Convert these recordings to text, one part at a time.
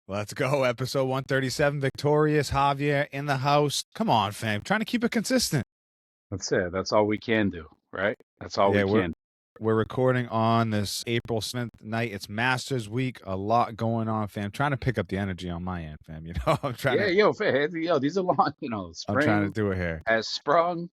Let's go. Episode 137. Victorious Javier in the house. Come on, fam. Trying to keep it consistent. That's it. That's all we can do, right? That's all we can. We're recording on this April 7th night. It's Masters Week. A lot going on, fam. Trying to pick up the energy on my end, fam. You know, I'm trying to. Yo, these are long. Spring. I'm trying to do it here. Has sprung.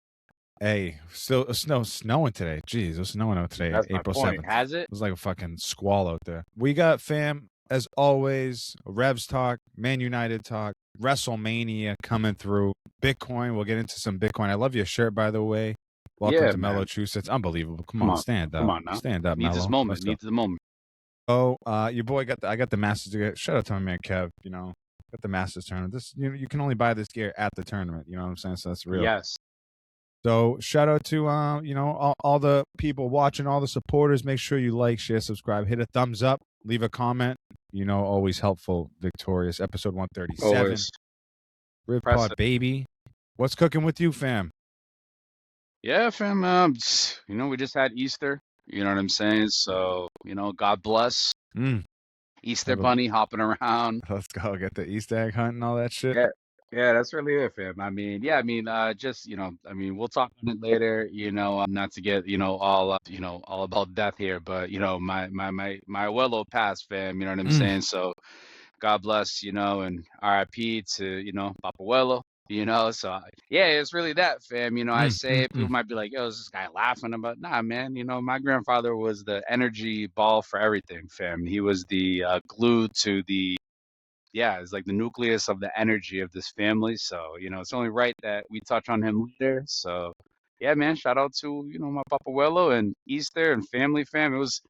Hey, still snowing today. Jeez, it was snowing out today. That's April my point. 7th. Has it? It was like a fucking squall out there. We got, fam, as always, Revs talk, Man United talk, WrestleMania coming through, Bitcoin. We'll get into some Bitcoin. I love your shirt, by the way. Welcome to Massachusetts. Unbelievable. Come on, stand up. Come on now. Stand up, Needs Mello. this moment. Needs the moment. Oh, your boy I got the Masters. Shout out to my man Kev. Got the Masters tournament. This you can only buy this gear at the tournament. You know what I'm saying? So that's real. Yes. So shout out to all the people watching, all the supporters. Make sure you like, share, subscribe, hit a thumbs up, leave a comment. Always helpful. Victorious episode 137. Always. Rip Pod baby. What's cooking with you, fam? Yeah, fam. We just had Easter. You know what I'm saying? So God bless. Easter bunny hopping around. Let's go get the Easter egg hunt and all that shit. Yeah, that's really it, fam. We'll talk on it later, not to get, all about death here, but, my abuelo passed, fam, you know what I'm saying? So God bless, and RIP to, Papa Abuelo, so it's really that, fam. I say it, people might be like, yo, is this guy laughing about? Nah, man, my grandfather was the energy ball for everything, fam. He was the glue to it's like the nucleus of the energy of this family. So, it's only right that we touch on him later. So, yeah, man, shout out to, my Papa Abuelo and Easter and family, fam. It was,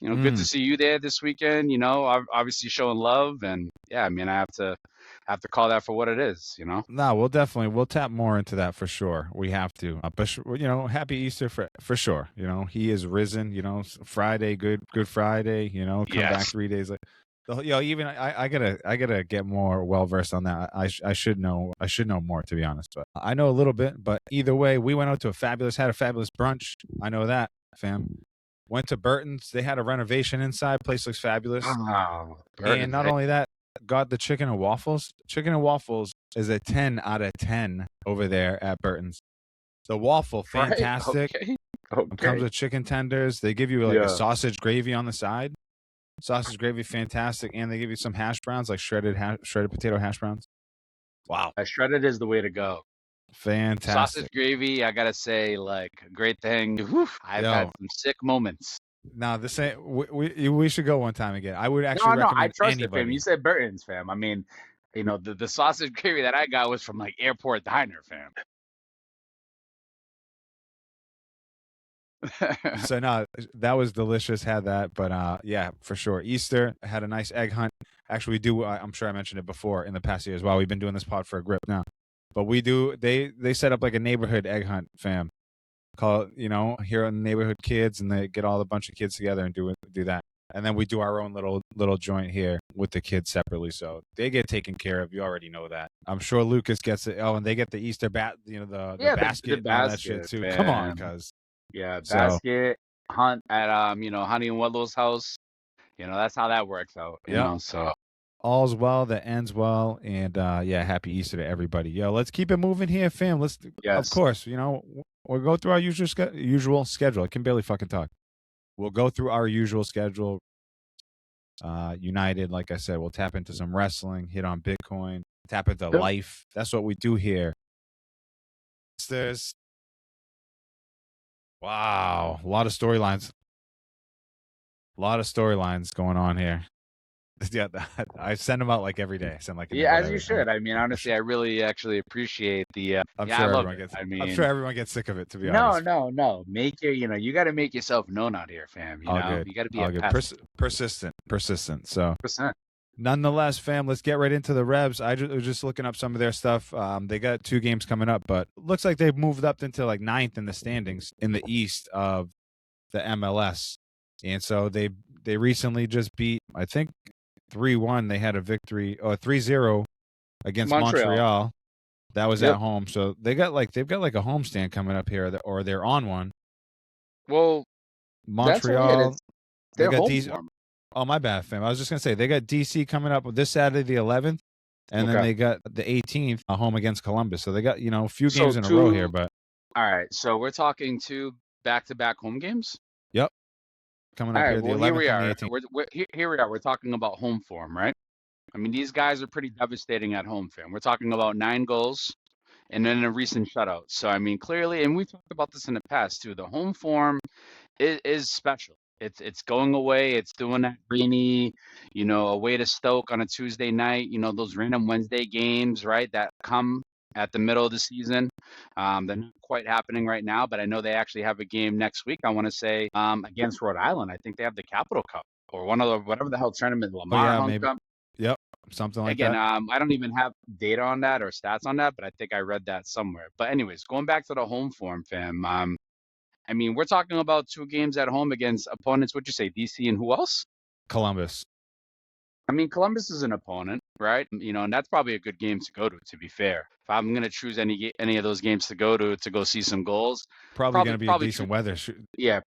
good to see you there this weekend, obviously showing love. And yeah, I mean, I have to call that for what it is, No, we'll tap more into that for sure. We have to. But, happy Easter for sure. He is risen, Friday, good Friday, come back 3 days later. Even I gotta get more well versed on that. I should know more, to be honest. But I know a little bit. But either way, we went out to had a fabulous brunch. I know that, fam. Went to Burton's. They had a renovation inside. Place looks fabulous. Oh, and not only that, got the chicken and waffles. Chicken and waffles is a 10 out of 10 over there at Burton's. The waffle, fantastic. Right. Okay. Comes with chicken tenders. They give you a sausage gravy on the side. Sausage gravy, fantastic, and they give you some hash browns, like shredded potato hash browns. Wow, shredded is the way to go. Fantastic. Sausage gravy, I gotta say, like, great thing. I've had some sick moments. No, this ain't. We should go one time again. I would actually recommend I trust anybody. it, fam. You said Burton's, fam. I mean, the sausage gravy that I got was from like Airport Diner, fam. So no, that was delicious. Had that, but yeah, for sure. Easter had a nice egg hunt. Actually, we do. I'm sure I mentioned it before in the past years. Well, we've been doing this pod for a grip now, but we do. They set up like a neighborhood egg hunt, fam. Call it, here on neighborhood kids, and they get all a bunch of kids together and do that. And then we do our own little joint here with the kids separately, so they get taken care of. You already know that. I'm sure Lucas gets it. Oh, and they get the Easter the basket and all that shit too. Man. Come on, cuz. Yeah, basket hunt at Honey and Wedlow's house. That's how that works out. You know, so all's well that ends well, and happy Easter to everybody. Yo, let's keep it moving here, fam. Of course, we'll go through our usual schedule. I can barely fucking talk. We'll go through our usual schedule. United, like I said, we'll tap into some wrestling, hit on Bitcoin, tap into life. That's what we do here. Wow, a lot of storylines. Going on here. Yeah, I send them out like every day. As you should. I mean, honestly, I really actually appreciate the. I'm sure everyone gets sick of it. To be honest. No. Make you got to make yourself known out here, fam. You got to be persistent. So. Nonetheless, fam, let's get right into the Revs. I was just looking up some of their stuff. They got 2 games coming up, but looks like they've moved up into like 9th in the standings in the East of the MLS. And so they recently just beat, I think, 3-1. They had a victory, 3-0 against Montreal. That was at home. So they've got like a homestand coming up here, or they're on one. Well, Montreal. They're home form. Oh, my bad, fam. I was just gonna say they got DC coming up this Saturday, the 11th, and then Okay. they got the 18th home against Columbus. So they got a few So games in a row here. But all right. So we're talking 2 back-to-back home games. yep, coming All up right. here the Well, here 11th we and the are. 18th. Here we are. We're talking about home form, right? I mean, these guys are pretty devastating at home, fam. We're talking about 9 goals and then a recent shutout. So I mean, clearly, and we talked about this in the past too. The home form is special. It's going away. It's doing that rainy, away to Stoke on a Tuesday night. Those random Wednesday games, right? That come at the middle of the season. They're not quite happening right now, but I know they actually have a game next week. I want to say against Rhode Island. I think they have the Capital Cup or one of the whatever the hell tournament, Oh Lamar yeah, Hunt maybe. Cup. Yep, something like Again, that. I don't even have data on that or stats on that, but I think I read that somewhere. But anyways, going back to the home form, fam. I mean, we're talking about 2 games at home against opponents. What'd you say, DC and who else? Columbus. I mean, Columbus is an opponent, right? And that's probably a good game to go to be fair. If I'm gonna choose any of those games to go see some goals, Probably probably gonna be a probably choose. decent weather Yeah,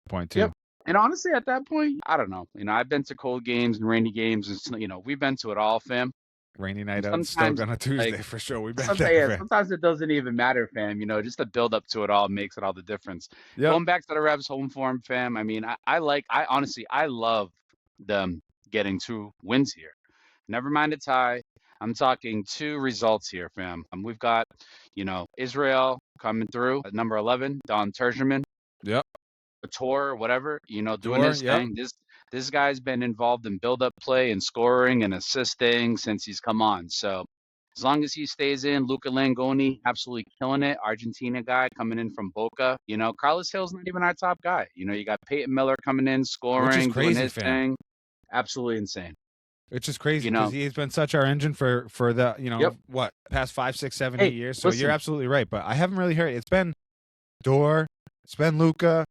point yep. too. And honestly, at that point, I don't know. I've been to cold games and rainy games, and we've been to it all, fam. Rainy And night out in Stoke sometimes, on a like, Tuesday for sure. We've been sometimes, there, yeah, fam. sometimes it doesn't even matter, fam. Just the build up to it all makes it all the difference. Yep. Going back to the Revs home form, fam. I mean, I honestly, I love them getting 2 wins here. Never mind a tie. I'm talking 2 results here, fam. We've got, Israel coming through at number 11, Don Terjerman, Yep. a tour, whatever, doing Door. his Yep. thing. This guy's been involved in build-up play and scoring and assisting since he's come on. So as long as he stays in, Luca Langoni absolutely killing it. Argentina guy coming in from Boca. Carlos Hill's not even our top guy. You got Peyton Miller coming in, Which is scoring, doing crazy, his fam. thing. Absolutely insane. Which is crazy You because know, he's been such our engine for the yep. what past 5, 6, 7, Hey, 8 years. So you're listen, absolutely right. But I haven't really heard. It's been Door. It's been Luca.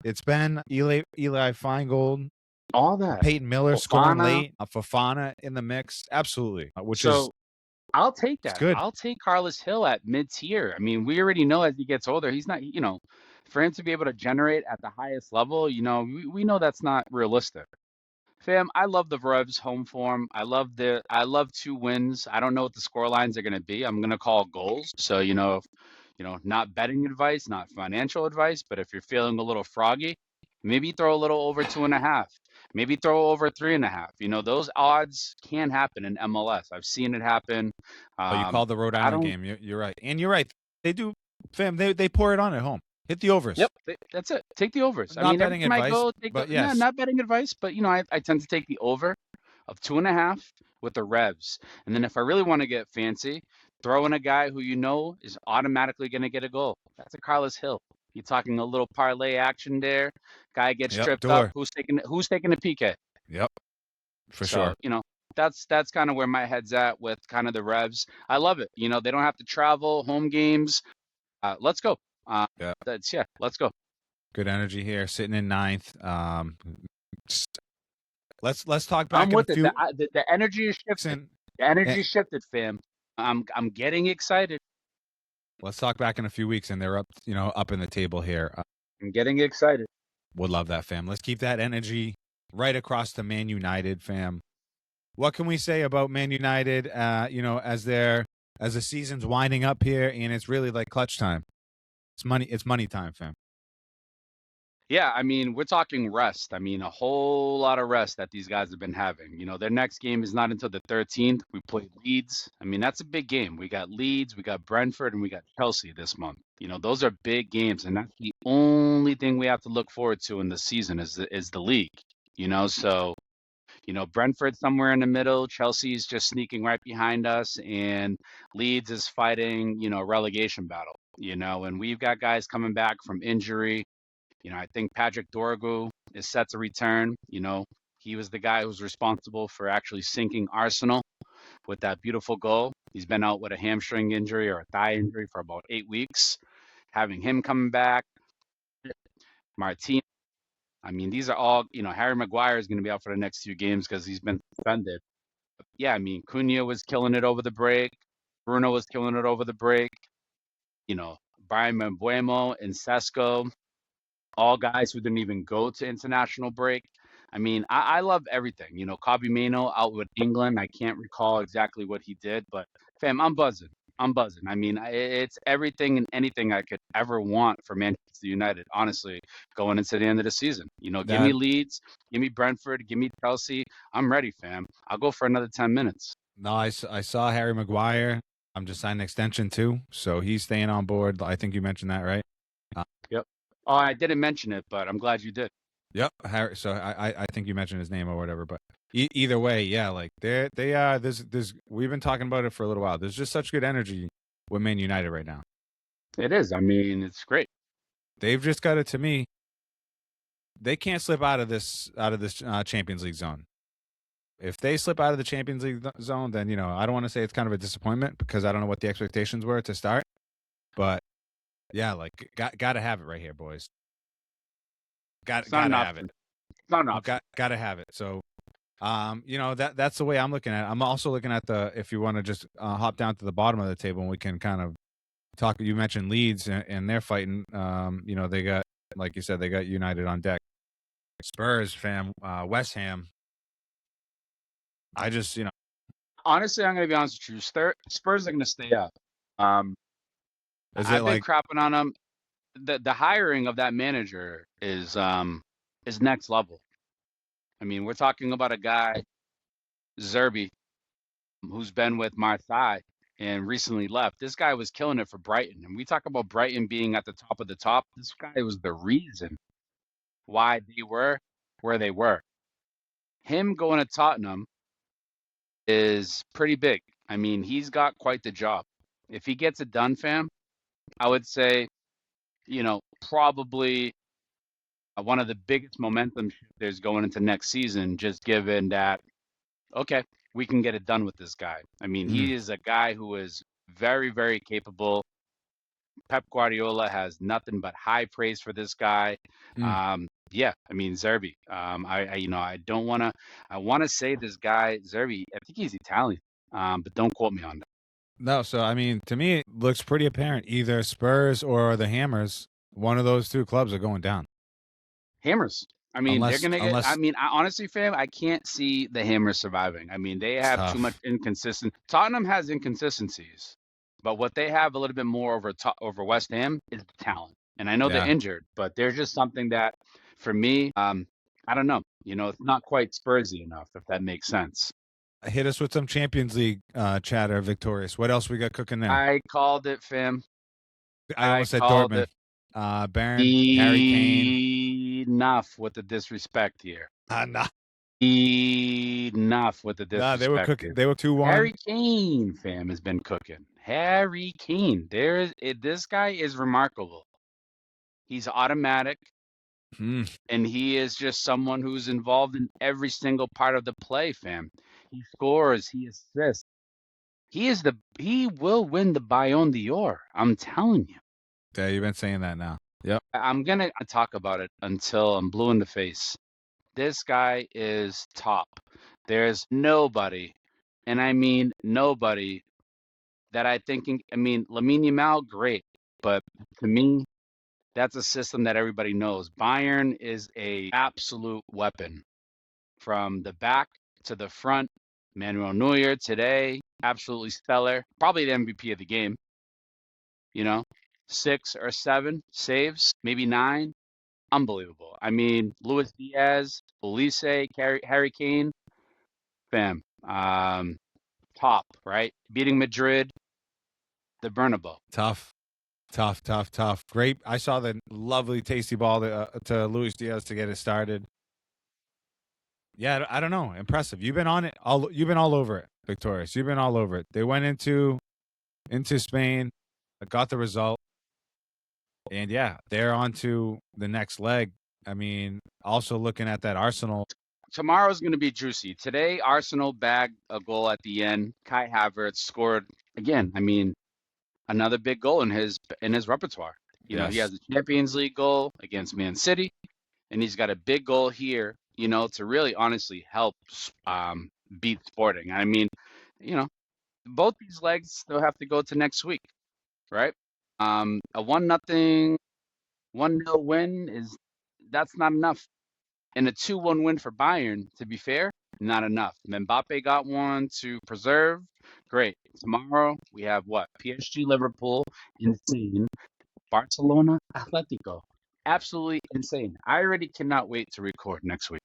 It's been Eli Feingold, all that. Peyton Miller scoring Fofana. late, Fofana in the mix. Absolutely, which is So I'll take it's that. good. I'll take Carlos Hill at mid-tier. I mean, we already know as he gets older, he's not, for him to be able to generate at the highest level, we know that's not realistic. Fam, I love the Revs home form. I love 2 wins. I don't know what the score lines are going to be. I'm going to call goals. So, not betting advice, not financial advice, but if you're feeling a little froggy, maybe throw a little over 2.5. Maybe throw over 3.5. Those odds can happen in MLS. I've seen it happen. Oh, you called the Rhode I Island don't. game. You're right, and you're right. They do, fam. They pour it on at home. Hit the overs. Yep, that's it. Take the overs. I Not mean, every betting time I advice, go, take the but no, yes. not betting advice, but I tend to take the over of 2.5 with the Revs. And then if I really want to get fancy, throw in a guy who is automatically going to get a goal. That's a Carlos Hill. You're talking a little parlay action there. Guy gets Yep. tripped up. Door. Who's taking a PK? Yep. For So, sure. that's kind of where my head's at with kind of the Revs. I love it. They don't have to travel, home games. Let's go. Yeah. Let's go. Good energy here. Sitting in ninth. Just- let's talk I'm back in a with it. few. The energy is shifted. And, The and energy shifted, fam. I'm getting excited. let's talk back in a few weeks, and they're up. Up in the table here. I'm getting excited. Would love that, fam. Let's keep that energy right across to Man United, fam. What can we say about Man United? As the season's winding up here, and it's really like clutch time. It's money. It's money time, fam. Yeah, I mean, we're talking rest. I mean, a whole lot of rest that these guys have been having. Their next game is not until the 13th. We play Leeds. I mean, that's a big game. We got Leeds, we got Brentford, and we got Chelsea this month. Those are big games, and that's the only thing we have to look forward to in the season is the league. So Brentford somewhere in the middle. Chelsea's just sneaking right behind us, and Leeds is fighting, a relegation battle. And we've got guys coming back from injury. I think Patrick Dorgu is set to return. He was the guy who was responsible for actually sinking Arsenal with that beautiful goal. He's been out with a hamstring injury or a thigh injury for about 8 weeks. Having him coming back, Martin. I mean, these are all, Harry Maguire is going to be out for the next few games because he's been suspended. Yeah, I mean, Cunha was killing it over the break. Bruno was killing it over the break. Brian Mbuemo and Sesko, all guys who didn't even go to international break. I mean, I love everything. You know, Kobe Mano out with England. I can't recall exactly what he did, but fam, I'm buzzing. I'm buzzing. I mean, it's everything and anything I could ever want for Manchester United, honestly, going into the end of the season. You know, give me That Leeds, give me Brentford, give me Chelsea. I'm ready, fam. I'll go for another 10 minutes. no, I saw Harry Maguire. I'm just signed an extension too, so he's staying on board. I think you mentioned that, right? Yep. Oh, I didn't mention it, but I'm glad you did. Yep, Harry. So I think you mentioned his name or whatever, but either way, yeah, like there's we've been talking about it for a little while. There's just such good energy with Man United right now. It is. I mean, it's great. They've just got it to me. They can't slip out of this Champions League zone. If they slip out of the Champions League zone, then I don't want to say it's kind of a disappointment because I don't know what the expectations were to start, but yeah, like gotta have it right here, boys. It's not an Gotta have it. option. It's not an option. Gotta have it. So, that's the way I'm looking at it. I'm also looking at if you want to just hop down to the bottom of the table and we can kind of talk. You mentioned Leeds and they're fighting. They got, like you said, they got United on deck. Spurs, fam, West Ham. I just, Honestly, I'm going to be honest with you. Spurs are going to stay up. is it I've been like crapping on them. The hiring of that manager is next level. I mean, we're talking about a guy, Zerbi, who's been with Marseille and recently left. This guy was killing it for Brighton. And we talk about Brighton being at the top of the top. This guy was the reason why they were where they were. Him going to Tottenham is pretty big. I mean, he's got quite the job. If he gets it done, fam, I would say, probably one of the biggest momentum shifters going into next season, just given that, okay, we can get it done with this guy. I mean, mm, he is a guy who is very, very capable. Pep Guardiola has nothing but high praise for this guy. mm. Yeah, I mean, Zerbi. I don't want to. I want to say this guy Zerbi. I think he's Italian, but don't quote me on that. No, so I mean, to me, it looks pretty apparent. Either Spurs or the Hammers, one of those two clubs are going down. Hammers. I mean, they're Unless, gonna get. I unless mean, honestly, fam, I can't see the Hammers surviving. I mean, they it's have too much tough. inconsistent. Tottenham has inconsistencies, but what they have a little bit more over West Ham is talent. And I know they're Yeah, injured, but there's just something that, for me, I don't know. It's not quite Spursy enough, if that makes sense. hit us with some Champions League chatter, Victorious. What else we got cooking there? I called it, fam. I I almost said called Dortmund. it. Baron, Harry Kane. Enough with the disrespect here. Nah, Enough with the nah, they were disrespect cooking. here. They were 2-1. Harry Kane, fam, has been cooking. Harry Kane. This guy is remarkable. He's automatic, Mm, and he is just someone who's involved in every single part of the play, fam. He scores, he assists. He will win the Ballon d'Or. I'm telling you. yeah, you've been saying that now. Yep. I'm gonna talk about it until I'm blue in the face. This guy is top. There's nobody, and I mean nobody, that I mean, Lamine Yamal, great, but to me, that's a system that everybody knows. Bayern is a absolute weapon from the back to the front. Manuel Neuer today, absolutely stellar, probably the MVP of the game. 6 or 7 saves, maybe 9. Unbelievable. I mean, Luis Diaz, Olise, Harry Kane, fam, top, right? Beating Madrid, the Bernabeu. Tough. Tough, tough, tough. Great. I saw the lovely, tasty ball to Luis Diaz to get it started. Yeah, I don't know. Impressive. You've been on it. You've been all over it, Victorious. You've been all over it. They went into Spain, got the result, and yeah, they're on to the next leg. I mean, also looking at that Arsenal. Tomorrow's going to be juicy. Today, Arsenal bagged a goal at the end. Kai Havertz scored again. I mean, another big goal in his repertoire. He Yes. has a Champions League goal against Man City, and he's got a big goal here, to really honestly help beat Sporting. I mean, you know, both these legs still have to go to next week, right? A 1-0 win that's not enough. and a 2-1 win for Bayern, to be fair, not enough. Mbappe got one to preserve. Great. Tomorrow we have what? PSG, Liverpool, insane. Barcelona, Atletico, absolutely insane. I already cannot wait to record next week.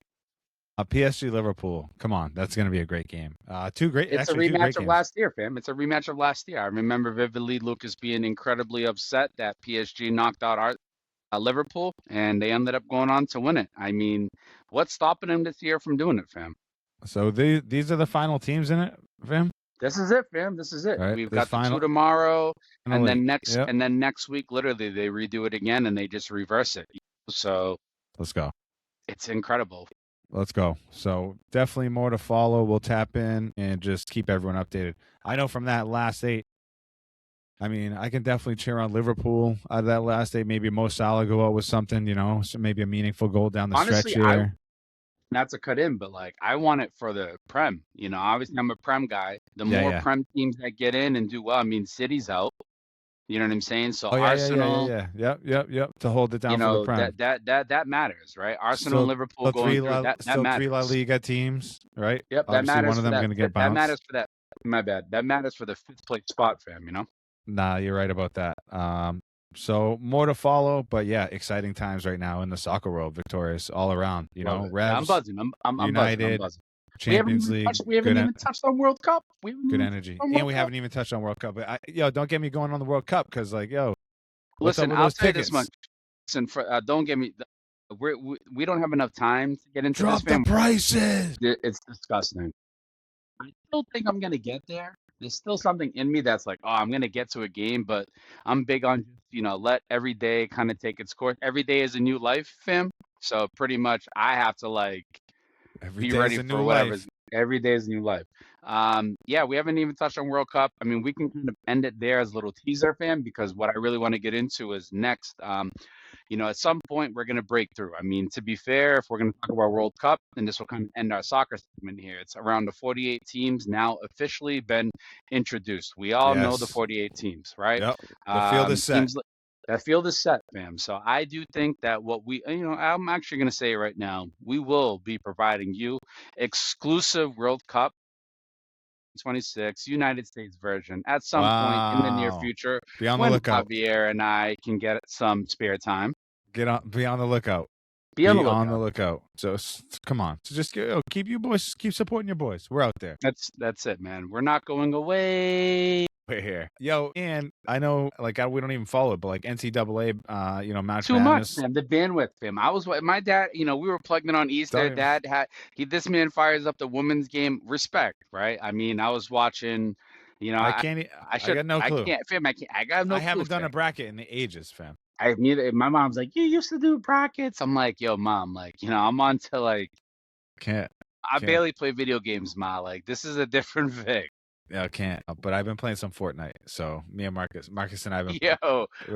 PSG Liverpool. Come on, that's going to be a great game. Two great It's a great rematch of games. last year, fam. It's a rematch of last year. I remember vividly Lucas being incredibly upset that PSG knocked out our Liverpool, and they ended up going on to win it. I mean, what's stopping them this year from doing it, fam? So these are the final teams in it, fam. This is it, fam. This is it. All right, We've this got the 2 tomorrow, and then Yep. next week, literally, they redo it again and they just reverse it. So Let's go. it's incredible. Let's go. So definitely more to follow. We'll tap in and just keep everyone updated. I know from that last 8, I mean, I can definitely cheer on Liverpool out of that last 8. Maybe Mo Salah go out with something, so maybe a meaningful goal down the Honestly, stretch here. not to cut in, but like I want it for the Prem. Obviously I'm a Prem guy. The more Prem teams that get in and do well, I mean, City's out. You know what I'm saying? So Arsenal, Yep. To hold it down for the Prem. that matters, right? Arsenal and Liverpool going through that matters. 3 La Liga teams, right? Yep, obviously that matters. One of them going to get bounced. That matters for that. My bad. That matters for the 5th place spot, fam. Nah, you're right about that. So more to follow, but yeah, exciting times right now in the soccer world. Victorious all around. Revs. I'm buzzing. I'm United. buzzing. Champions League. We haven't even touched on World Cup. Good energy. And we haven't even touched on World Cup. But don't get me going on the World Cup because, listen, I'll say this much. Listen, don't get me. We don't have enough time to get into this. Drop the prices. It's disgusting. I still think I'm gonna get there. There's still something in me that's like, oh, I'm gonna get to a game, but I'm big on let every day kind of take its course. Every day is a new life, fam. So pretty much, I have to be ready for whatever. Every day is a new life. Yeah, we haven't even touched on World Cup. I mean, we can kind of end it there as a little teaser, fam, because what I really want to get into is next. At some point we're going to break through. I mean, to be fair, if we're going to talk about World Cup, and this will kind of end our soccer segment here, it's around the 48 teams now officially been introduced. We all know the 48 teams, right? Yep. The field is set. That field is set, fam. So I do think that what I'm actually going to say right now, we will be providing you exclusive World Cup 26 United States version at some point in the near future. Be on the lookout. Javier and I can get some spare time. Be on the lookout. Be on the lookout. So come on. So just keep supporting your boys. We're out there. That's it, man. We're not going away. We're here. And I know we don't even follow it, but NCAA, match too much, man. The bandwidth, fam. I was my dad. We were plugged in on Easter. Dad had this man fires up the women's game. Respect, right? I mean, I was watching. I can't. I got no clue. I can't, fam. I can't. I got no. I haven't done a bracket in the ages, fam. My mom's like, you used to do brackets. I'm like, yo, mom, I'm on to Can't. I barely play video games, ma. This is a different Vic. Yeah, I can't. But I've been playing some Fortnite. So me and Marcus and I have been.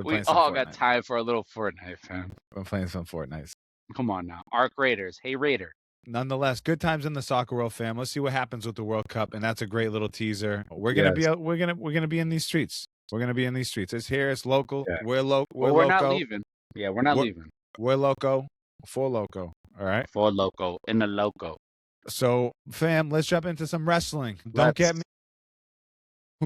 We all got time for a little Fortnite, fam. I've been playing some Fortnite. Come on now, Arc Raiders. Hey, Raider. Nonetheless, good times in the soccer world, fam. Let's see what happens with the World Cup, and that's a great little teaser. We're gonna be out. We're gonna be in these streets. We're gonna be in these streets. It's here. It's local. Yeah. We're local. We're not leaving. Yeah, we're not leaving. We're loco. For loco. All right. For loco. In the loco. So, fam, let's jump into some wrestling. Don't get me.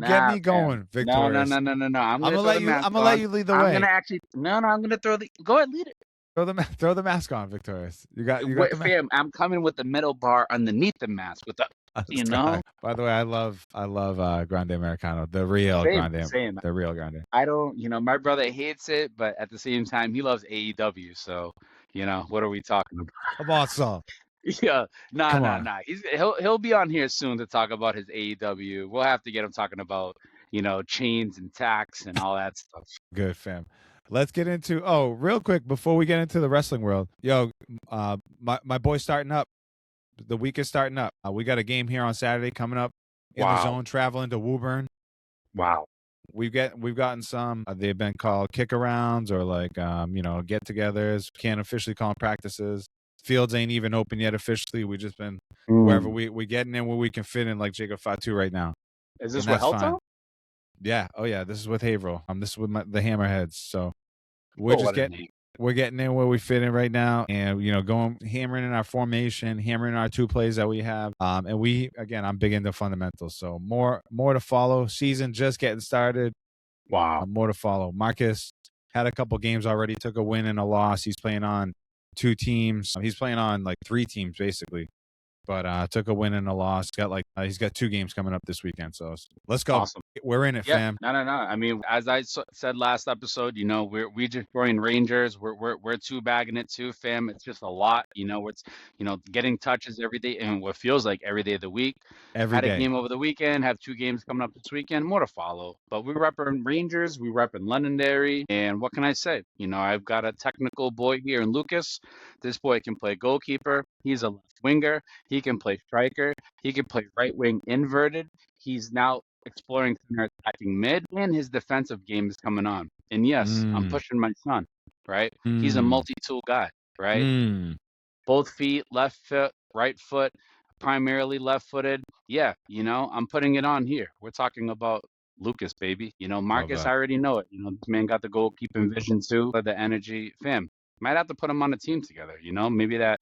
Get me going, Victorious. No. I'm gonna let you lead the way. I'm gonna actually. No. I'm gonna throw the. Go ahead, lead it. Throw the mask on, Victorious. You got fam, I'm coming with the metal bar underneath the mask with the. By the way, I love Grande Americano, the real Grande. The real Grande. I don't. My brother hates it, but at the same time, he loves AEW. So, what are we talking about? Come on, son. Yeah, nah. He'll be on here soon to talk about his AEW. We'll have to get him talking about chains and tax and all that stuff. Good, fam. Let's get into real quick before we get into the wrestling world. My boy's starting up. The week is starting up. We got a game here on Saturday coming up in the zone, traveling to Woburn. Wow. We've gotten some. They've been called kick-arounds or get-togethers. Can't officially call them practices. Fields ain't even open yet officially. We just been wherever we getting in where we can fit in, like Jacob Fatu right now. Is this what Helltown? Yeah. Oh yeah. This is with Haverhill. This is with the Hammerheads. So we're just getting. we're getting in where we fit in right now, and going hammering in our formation, hammering our 2 plays that we have. And I'm big into fundamentals, so more to follow. Season just getting started. Wow. More to follow. Marcus had a couple games already, took a win and a loss. He's playing on 2 teams. He's playing on like 3 teams basically, but took a win and a loss. He's got 2 games coming up this weekend. So let's go. Awesome. We're in it, fam. No. I mean, as I said last episode, we just joined Rangers. We're 2 bagging it too, fam. It's just a lot. It's getting touches every day, and what feels like every day of the week. Every day. Had a game over the weekend. Have 2 games coming up this weekend. More to follow. But we repping Rangers. We repping Londonderry. And what can I say? I've got a technical boy here in Lucas. This boy can play goalkeeper. He's a left winger. He can play striker. He can play right wing inverted. He's now exploring center attacking mid, and his defensive game is coming on. And yes, I'm pushing my son, right? He's a multi-tool guy, right? Both feet, left foot, right foot, primarily left-footed. Yeah, I'm putting it on here. We're talking about Lucas, baby. Marcus, I already know it. This man got the goalkeeping vision too, the energy. Fam, might have to put him on a team together, maybe that,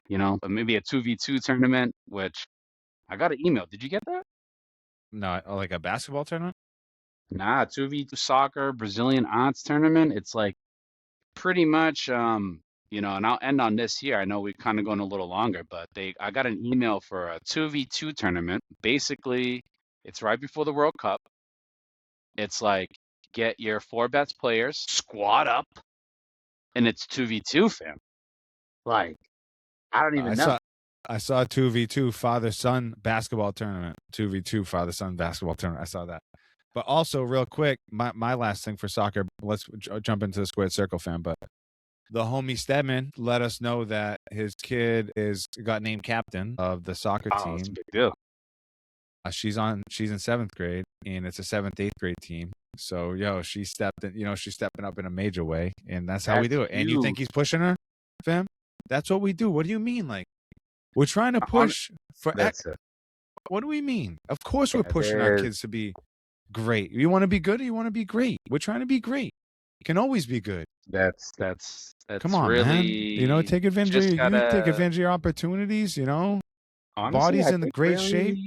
maybe a 2v2 tournament, which I got an email. Did you get that? No, like a basketball tournament? Nah, 2v2 soccer, Brazilian aunts tournament. It's like pretty much, and I'll end on this here. I know we're kind of going a little longer, but I got an email for a 2v2 tournament. Basically, it's right before the World Cup. It's like, get your 4 best players, squad up, and it's 2v2, fam. Like, I don't even know. I saw a 2v2 father-son basketball tournament. 2v2 father-son basketball tournament. I saw that. But also, real quick, my last thing for soccer, let's jump into the squared circle, fam. But the homie Stedman let us know that his kid got named captain of the soccer team. That's a big deal. She's in 7th grade, and it's a 7th, 8th grade team. So, she's stepping up in a major way, and that's how we do it. And you think he's pushing her, fam? That's what we do. What do you mean? Like, we're trying to push for What do we mean? Of course we're pushing our kids to be great. You want to be good or you want to be great? We're trying to be great. You can always be good. That's come on, really, man. Take advantage of your opportunities, Honestly, body's in great shape,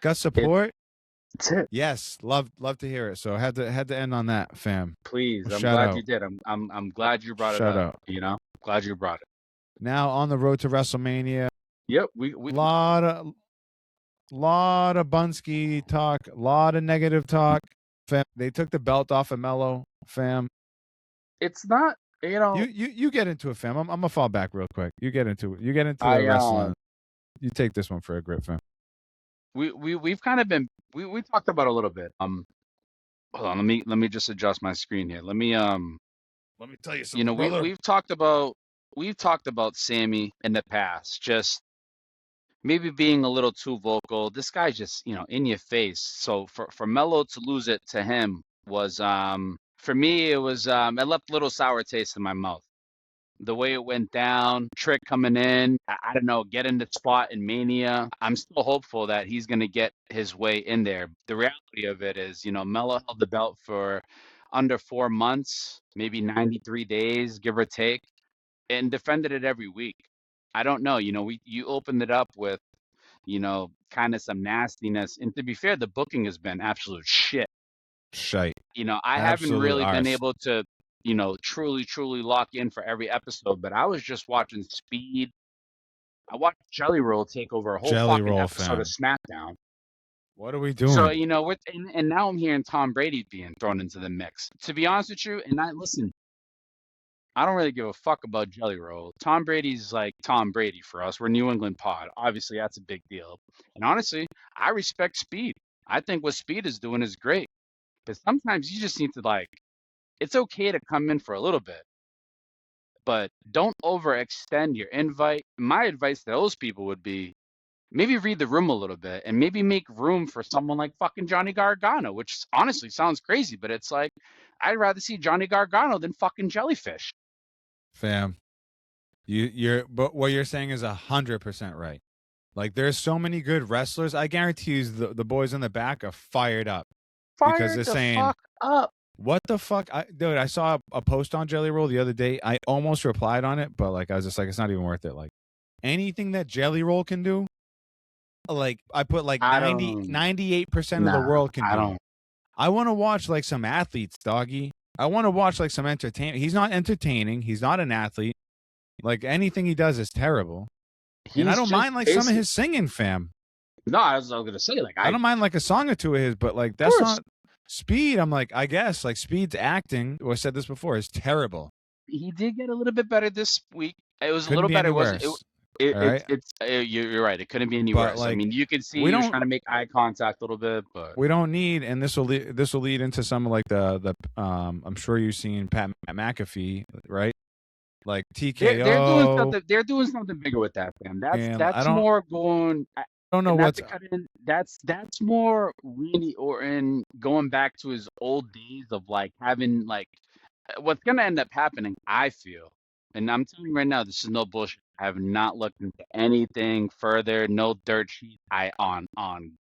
got support. That's it. Yes, love to hear it. So I had to end on that, fam. Please, I'm glad you did. I'm glad you brought it up. Glad you brought it. Now on the road to WrestleMania. Yep, we lot of Bunsky talk, lot of negative talk. Fam, they took the belt off of Mello, fam. It's not, You get into it, fam. I'm gonna fall back real quick. You get into it. You get into the wrestling. You take this one for a grip, fam. We've kind of been we talked about a little bit. Hold on, let me just adjust my screen here. Let me tell you something. We've talked about Sammy in the past, just maybe being a little too vocal. This guy's just, in your face. So for Mello to lose it to him was, for me, it was, it left a little sour taste in my mouth. The way it went down, Trick coming in, I don't know, get in the spot in Mania. I'm still hopeful that he's going to get his way in there. The reality of it is, Mello held the belt for under 4 months, maybe 93 days, give or take, and defended it every week. I don't know, you opened it up with, kind of some nastiness. And to be fair, the booking has been absolute shit. Shite. I haven't really been able to, truly lock in for every episode, but I was just watching Speed. I watched Jelly Roll take over a whole episode of SmackDown. What are we doing? So, and now I'm hearing Tom Brady being thrown into the mix. To be honest with you, and I don't really give a fuck about Jelly Roll. Tom Brady's like Tom Brady for us. We're New England pod. Obviously, that's a big deal. And honestly, I respect Speed. I think what Speed is doing is great. But sometimes you just need to, it's okay to come in for a little bit. But don't overextend your invite. My advice to those people would be maybe read the room a little bit and maybe make room for someone like fucking Johnny Gargano, which honestly sounds crazy, but it's like, I'd rather see Johnny Gargano than fucking Jellyfish. Fam, but what you're saying is 100% right. Like, there's so many good wrestlers. I guarantee you the boys in the back are fired up. Because they're saying, fuck up. What the fuck? Dude, I saw a post on Jelly Roll the other day. I almost replied on it, but like I was just like, it's not even worth it. Like anything that Jelly Roll can do, like I put like I 98% of the nah, world can I do. don't. I want to watch like some athletes, doggy. I want to watch like some entertainment. He's not entertaining. He's not an athlete. Like anything he does is terrible. And I He's don't just mind like some of basic. his singing, fam. No, I was gonna say like I don't mind like a song or two of his, but like of that's course not Speed. I'm like, I guess like Speed's acting, I said this before, is terrible. he did get a little bit better this week. It was a Couldn't little be better. any It wasn't. worse. All It's right. you're right. It couldn't be any But worse. I like mean, you could see we he was don't trying to make eye contact a little bit, but we don't need, and this will lead into some of like the I'm sure you've seen Pat McAfee, right? Like they're doing TKO, something. They're doing something bigger with that, fam. and I That's don't more going. know And not what's to cut in, that's more Randy Orton going back to his old days of like having like what's gonna end up happening, I feel. And I'm telling you right now, this is no bullshit. I have not looked into anything further, no dirt sheet. On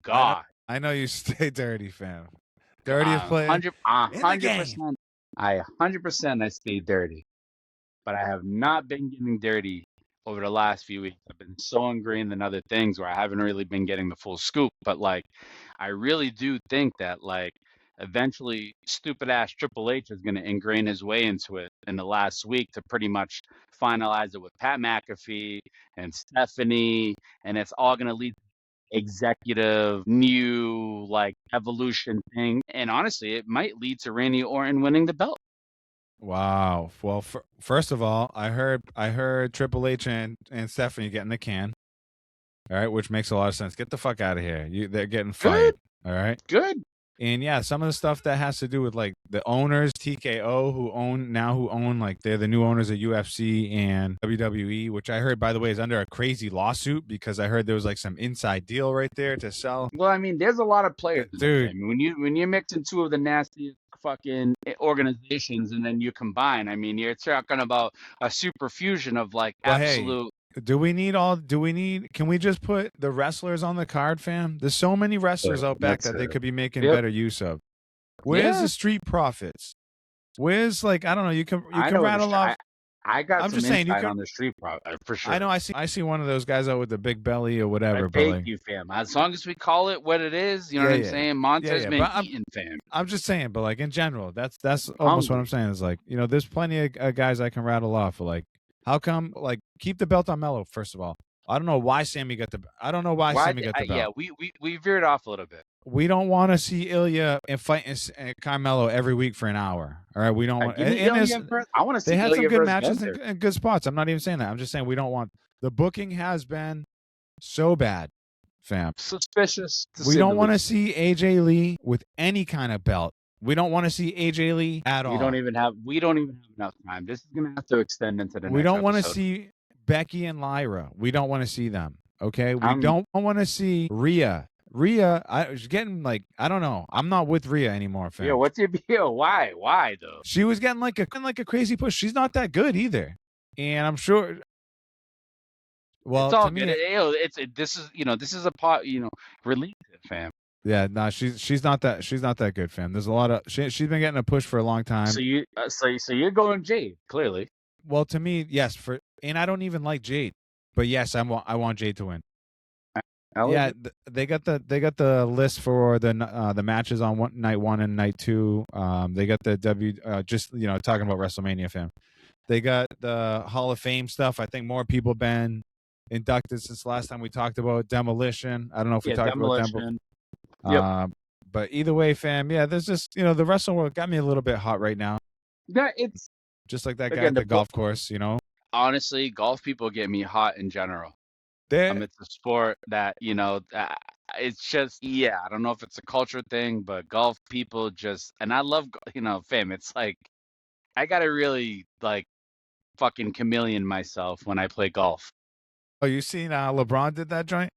God. I know you stay dirty, fam. Dirtiest player A in the hundred game. percent. I 100% I stay dirty, but I have not been getting dirty over the last few weeks. I've been so ingrained in other things where I haven't really been getting the full scoop. But like, I really do think that like eventually stupid ass Triple H is going to ingrain his way into it in the last week to pretty much finalize it with Pat McAfee and Stephanie, and it's all going to lead to executive new like evolution thing. And honestly, it might lead to Randy Orton winning the belt. Wow. Well, first of all, I heard Triple H and Stephanie getting the can. All right, which makes a lot of sense. Get the fuck out of here. They're getting fired. Good, All right. good. And yeah, some of the stuff that has to do with like the owners, TKO, who own like they're the new owners of UFC and WWE, which I heard, by the way, is under a crazy lawsuit because I heard there was like some inside deal right there to sell. Well, I mean, there's a lot of players, dude. I mean, when you mix in two of the nastiest fucking organizations and then you combine, I mean, you're talking about a super fusion of like Well, absolute. hey, can we just put the wrestlers on the card, fam? There's so many wrestlers out back that they could be making better use of. Where's the Street Profits? Where's like, I don't know, you can rattle off. I got I'm some just saying, insight on the Street Profits for sure. I know I see one of those guys out with the big belly or whatever. But thank you, fam. As long as we call it what it is, you know what I'm saying? Montez been eating, fam. I'm just saying, but like in general, that's almost what I'm saying. Is like, you know, there's plenty of guys I can rattle off. Like, how come like keep the belt on Mello first of all? I don't know why Sammy got the. I don't know why Sammy got the belt. Yeah, we veered off a little bit. We don't want to see Ilya and fight Carmelo every week for an hour. All right, we don't want. I want to see. They had some good matches and good spots. I'm not even saying that. I'm just saying we don't want. The booking has been so bad, fam. Suspicious. We don't want to see AJ Lee with any kind of belt. We don't want to see AJ Lee at all. We don't even have enough time. This is gonna have to extend into the. We don't want to see Becky and Lyra. We don't want to see them. Okay, we don't want to see Rhea. I was getting like, I don't know. I'm not with Rhea anymore, fam. Yeah, what's your deal? Why though? She was getting like a crazy push. She's not that good either, and I'm sure. Well, it's all to me, good. This is a pot. Release it, fam. Yeah, no, she's not that good, fam. There's a lot of she's been getting a push for a long time. So you're going Jade, clearly. Well, to me, yes. And I don't even like Jade, but yes, I want Jade to win. Yeah, they got the list for the matches on night 1 and night 2. They got the talking about WrestleMania, fam. They got the Hall of Fame stuff. I think more people been inducted since last time we talked about Demolition. I don't know if we talked about Demolition. Yep. But either way, fam, yeah, there's just the wrestling world got me a little bit hot right now. Yeah, it's just like that guy at the golf course, Honestly, golf people get me hot in general. It's a sport that it's just I don't know if it's a culture thing, but golf people and I love fam. It's like I gotta really like fucking chameleon myself when I play golf. Oh, you seen LeBron did that joint?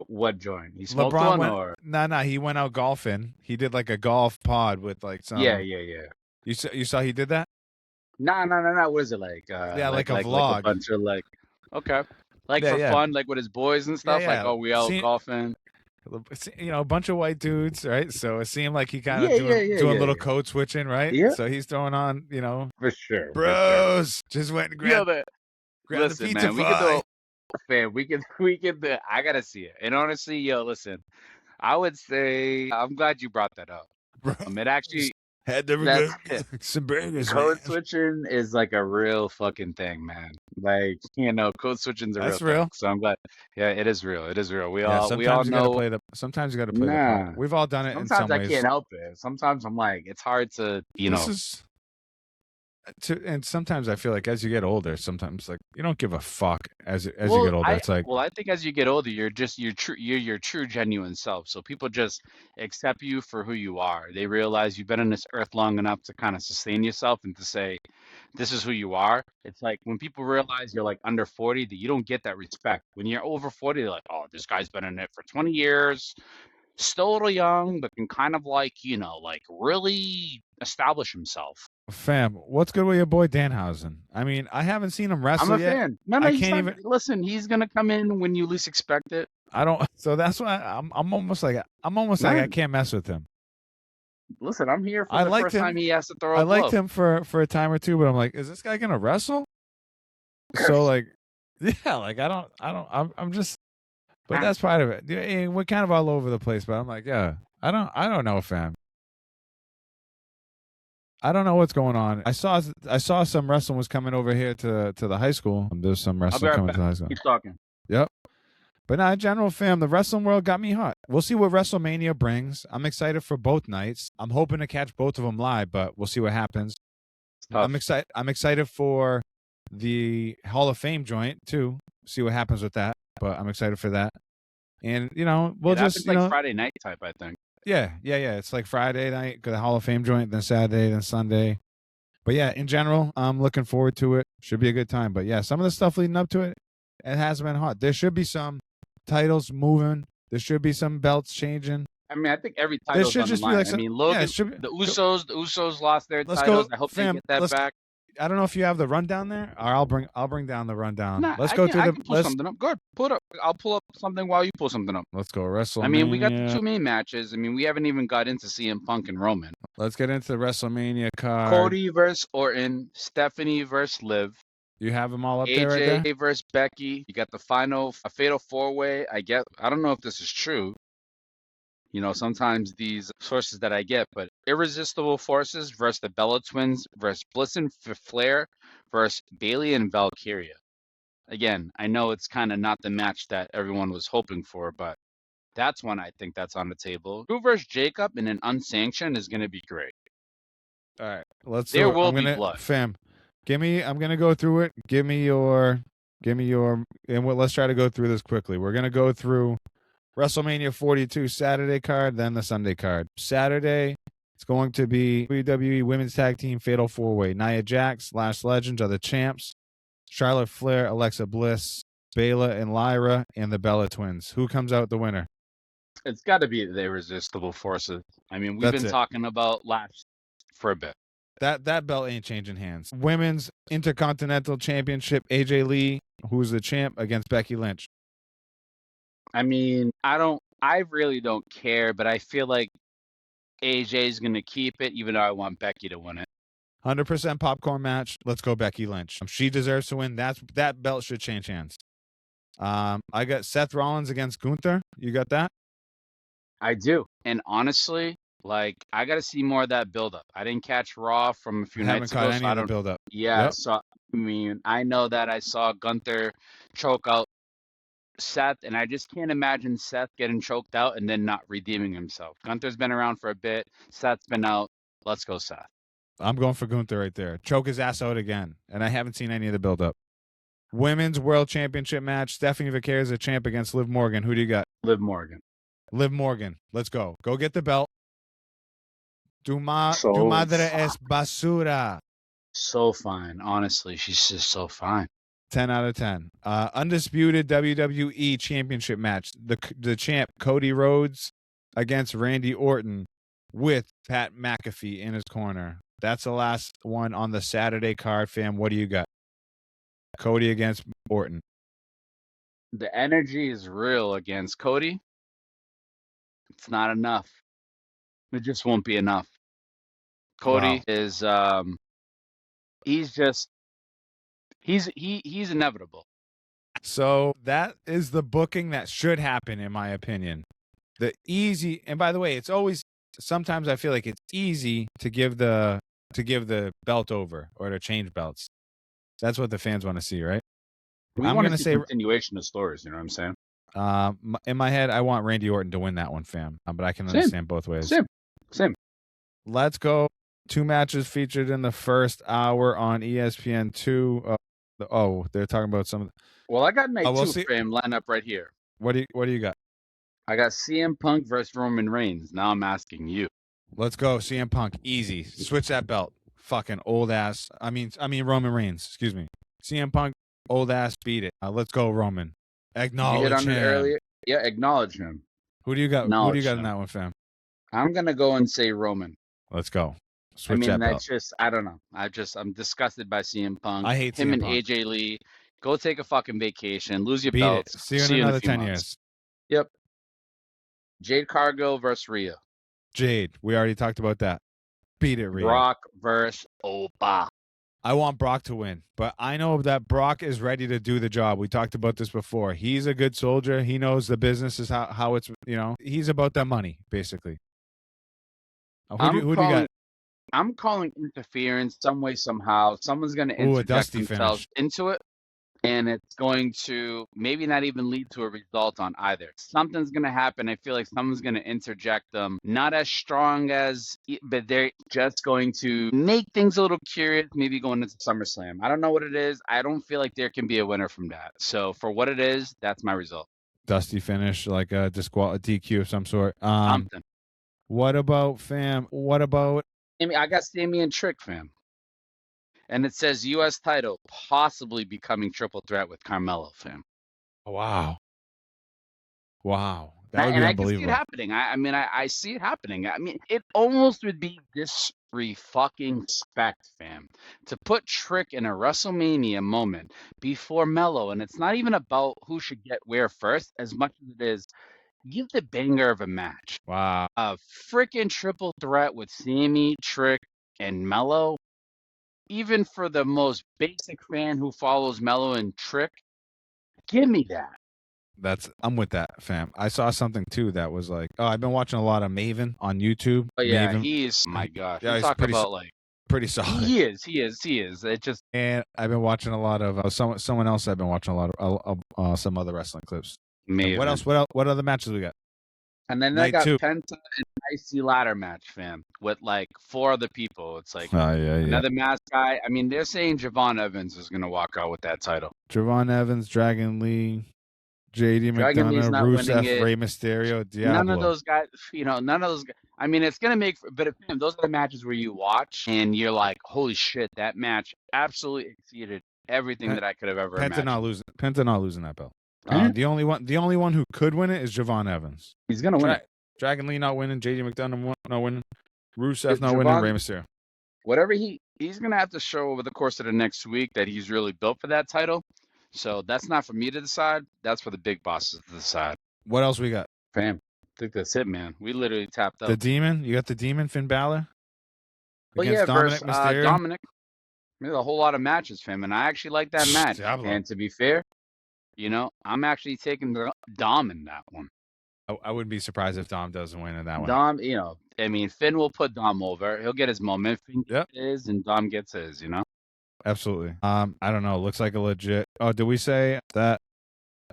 What joint? He smoked one or no? He went out golfing. He did like a golf pod with like some. Yeah. You saw he did that? No. What is it like? Like a vlog. Like a bunch of okay. Like for fun, like with his boys and stuff. Like, we out golfing. You know, a bunch of white dudes, right? So it seemed like he kind of Yeah, doing little code switching, right? yeah. So he's throwing on, you know, For sure, for sure. bros. Just went and Yo, man, grabbed the listen, pizza man, we could pie. do fam, we could do I gotta see it. And honestly, yo, listen, I would say I'm glad you brought that up. It Bros actually had to that's go some burgers, man. code switching is like a real fucking thing, man. Like, code switching's a real That's thing. real. So I'm glad. Yeah, it is real. It is real. Yeah, We all know. sometimes you got to play the part. Nah. We've all done it in Sometimes some I ways. can't help it. Sometimes I'm like, it's hard to, This is and sometimes I feel like as you get older, sometimes like you don't give a fuck as you get older. It's like, I think as you get older, you're just you're your true genuine self. So people just accept you for who you are. They realize you've been on this earth long enough to kind of sustain yourself and to say, this is who you are. It's like when people realize you're like under 40, that you don't get that respect. When you're over 40, they're like, oh, this guy's been in it for 20 years, still a little young, but can kind of like, like really establish himself. fam, what's good with your boy Danhausen? I mean, I haven't seen him I'm wrestle a yet. fan. No, I he's can't not. even. Listen, he's gonna come in when you least expect it. I don't. So that's why I'm almost like I Man, can't mess with him. listen, I'm here for I the liked first time him. he has to throw I a liked glove. him for a time or two, but I'm like, is this guy gonna wrestle? So like, yeah, like I'm just. But that's part of it. Yeah, we're kind of all over the place, but I'm like, yeah, I don't know, fam. I don't know what's going on. I saw some wrestling was coming over here to the high school. There's some I'll be wrestling right coming back. to the high school. Keep talking. Yep. But now, in general, fam, the wrestling world got me hot. We'll see what WrestleMania brings. I'm excited for both nights. I'm hoping to catch both of them live, but we'll see what happens. It's tough. I'm excited for the Hall of Fame joint too. See what happens with that. But I'm excited for that. And we'll It just happens like Friday night type, I think. yeah. It's like Friday night, the Hall of Fame joint, then Saturday, then Sunday. But yeah, in general, I'm looking forward to it. Should be a good time. But yeah, some of the stuff leading up to it, it has been hot. There should be some titles moving. There should be some belts changing. I mean, I think every There title's should on the just be line. like I some. mean, Yeah, Logan, it should be. the Usos lost their Let's titles. go, I hope fam. they get that back. I don't know if you have the rundown there, or I'll bring down the rundown. Nah, Let's I go can, through I the can pull something up. Good, pull it up. I'll pull up something while you pull something up. Let's go I mean, we got the WrestleMania. two main matches. I mean, we haven't even got into CM Punk and Roman. Let's get into the WrestleMania card. Cody versus Orton, Stephanie versus Liv, You have them all up there, right AJ there. versus Becky. You got the a fatal four-way. I don't know if this is true. Sometimes these sources that I get, but Irresistible Forces versus the Bella Twins versus Bliss and Flair versus Bailey and Valkyria. Again, I know it's kind of not the match that everyone was hoping for, but that's one I think that's on the table. Drew versus Jacob in an unsanctioned is going to be great. All right, let's. There will I'm be gonna, blood. fam. I'm gonna go through it. Give me your, and let's try to go through this quickly. We're gonna go through WrestleMania 42 Saturday card, then the Sunday card. Saturday, it's going to be WWE Women's Tag Team Fatal 4-Way. Nia Jax, Last Legends are the champs. Charlotte Flair, Alexa Bliss, Bayla and Lyra, and the Bella Twins. Who comes out the winner? It's got to be the Irresistible Forces. I mean, we've been talking about last for a bit. That belt ain't changing hands. Women's Intercontinental Championship, AJ Lee, who's the champ, against Becky Lynch. I mean, I really don't care, but I feel like AJ's going to keep it, even though I want Becky to win it. 100% popcorn match. Let's go Becky Lynch. She deserves to win. That belt should change hands. I got Seth Rollins against Gunther. You got that? I do. And honestly, like, I got to see more of that build-up. I didn't catch Raw from a few nights ago. Haven't caught any of the build-up. Yeah, so, I mean, I know that I saw Gunther choke out Seth, and I just can't imagine Seth getting choked out and then not redeeming himself. Gunther's been around for a bit. Seth's been out. Let's go, Seth. I'm going for Gunther right there. Choke his ass out again. And I haven't seen any of the build-up. Women's World Championship match. Stephanie Victoria is a champ against Liv Morgan. Who do you got? Liv Morgan. Liv Morgan. Let's go. Go get the belt. Tu madre es basura. So fine. Honestly, she's just so fine. 10 out of 10. Undisputed WWE Championship match. The champ, Cody Rhodes, against Randy Orton with Pat McAfee in his corner. That's the last one on the Saturday card, fam. What do you got? Cody against Orton. The energy is real against Cody. It's not enough. It just won't be enough. Cody Wow. is he's inevitable. So that is the booking that should happen, in my opinion. The easy, and by the way, it's always, sometimes I feel like it's easy to give the belt over or to change belts. That's what the fans want to see, right? We I'm want to gonna see say, continuation of stories. You know what I'm saying? in my head, I want Randy Orton to win that one, fam. But I can understand both ways. Same. Let's go. 2 matches featured in the first hour on ESPN2. They're talking about some. Well, I got night we'll 2 see. frame lined up right here. What do you got? I got CM Punk versus Roman Reigns. Now I'm asking you. Let's go, CM Punk. Easy. Switch that belt. Fucking old ass. I mean Roman Reigns. Excuse me. CM Punk, old ass, beat it. Let's go, Roman. Acknowledge You hit on him. it earlier. Yeah, acknowledge him. Who do you got? Who do you got in that one, fam? I'm gonna go and say Roman. Let's go. Switch that belt. That's just, I don't know. I'm disgusted by CM Punk. I hate him CM and Punk. AJ Lee. Go take a fucking vacation. Lose your Beat belts. it. See you in another 10 years. Yep. Jade Cargill versus Rhea. Jade. We already talked about that. Beat it, Rhea. Brock versus Opa. I want Brock to win, but I know that Brock is ready to do the job. We talked about this before. He's a good soldier. He knows the business is how it's, he's about that money, basically. Who do you got? I'm calling interference some way, somehow. Someone's going to interject themselves into it, and it's going to maybe not even lead to a result on either. Something's going to happen. I feel like someone's going to interject them, not as strong as, but they're just going to make things a little curious, maybe going into SummerSlam. I don't know what it is. I don't feel like there can be a winner from that. So for what it is, that's my result. Dusty finish, like a DQ of some sort. Something. What about, fam? What about? I got Sammy and Trick, fam. And it says U.S. title possibly becoming triple threat with Carmelo, fam. Wow. That would be unbelievable. I can see it happening. I see it happening. It almost would be disrespect, fam, to put Trick in a WrestleMania moment before Melo. And it's not even about who should get where first as much as it is give the banger of a match. Wow. A freaking triple threat with Sammy, Trick, and Melo. Even for the most basic fan who follows Melo and Trick, give me that. I'm with that, fam. I saw something too that was like, I've been watching a lot of Maven on YouTube. Oh yeah, Maven. he's, my gosh. Yeah, he's talking about pretty solid. He is. It just, and I've been watching a lot of someone else. I've been watching a lot of some other wrestling clips. Maven. What else? What other matches we got? And then I got Penta and Icy ladder match, fam, with like 4 other people. It's like another mask guy. They're saying Javon Evans is gonna walk out with that title. Javon Evans, Dragon Lee, JD McDonough, Rusev, Rey Mysterio, Diablo. None of those guys. It's gonna make. But those are the matches where you watch and you're like, holy shit, that match absolutely exceeded everything that I could have ever imagined. Penta not losing that belt. The only one who could win it is Javon Evans. He's gonna win it. Dragon Lee not winning, JD McDonough not winning, Rusev not winning, Rey Mysterio. Whatever he's gonna have to show over the course of the next week that he's really built for that title. So that's not for me to decide. That's for the big bosses to decide. What else we got? Fam, I think that's it, man. We literally tapped out. The Demon? You got the Demon, Finn Balor? Against Dominic Mysterio? Dominic. There's a whole lot of matches, fam, and I actually like that match. Diablo. And to be fair, I'm actually taking Dom in that one. I wouldn't be surprised if Dom doesn't win in that one. Dom, Finn will put Dom over. He'll get his moment. Finn gets his, and Dom gets his, Absolutely. I don't know. Looks like a legit. Oh, did we say that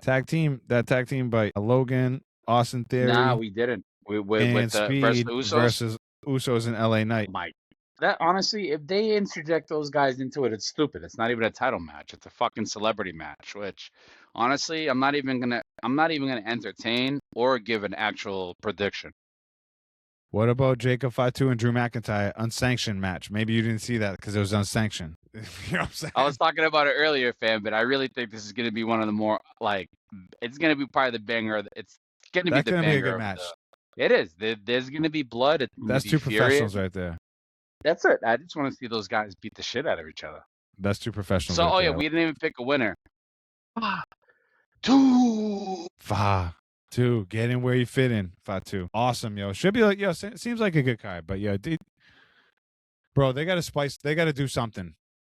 tag team by Logan, Austin Theory? Nah, we didn't. With Speed versus Usos in LA Knight. That honestly, if they interject those guys into it, it's stupid. It's not even a title match. It's a fucking celebrity match, which honestly, I'm not even gonna entertain or give an actual prediction. What about Jacob Fatu and Drew McIntyre unsanctioned match? Maybe you didn't see that because it was unsanctioned. You know what I'm saying? I was talking about it earlier, fam, but I really think this is going to be one of the more it's going to be probably the banger. It's going to be the banger. Be a good match. It is. There's going to be blood. That's 2 professionals right there. That's it. I just want to see those guys beat the shit out of each other. That's 2 professionals. So, we didn't even pick a winner. 2. Fatu, get in where you fit in. Fatu, awesome, yo. Should be like, yo. Seems like a good card, but yeah, bro, they got to spice. They got to do something.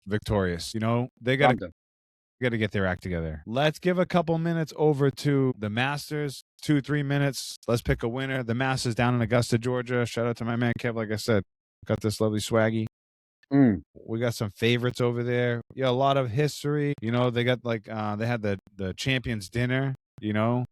Victorious, you know, they got to get their act together. Let's give a couple minutes over to the Masters. 2-3 minutes. Let's pick a winner. The Masters down in Augusta, Georgia. Shout out to my man Kev. Like I said, got this lovely swaggy. We got some favorites over there. Yeah, a lot of history. You know, they got like they had the champions dinner. You know,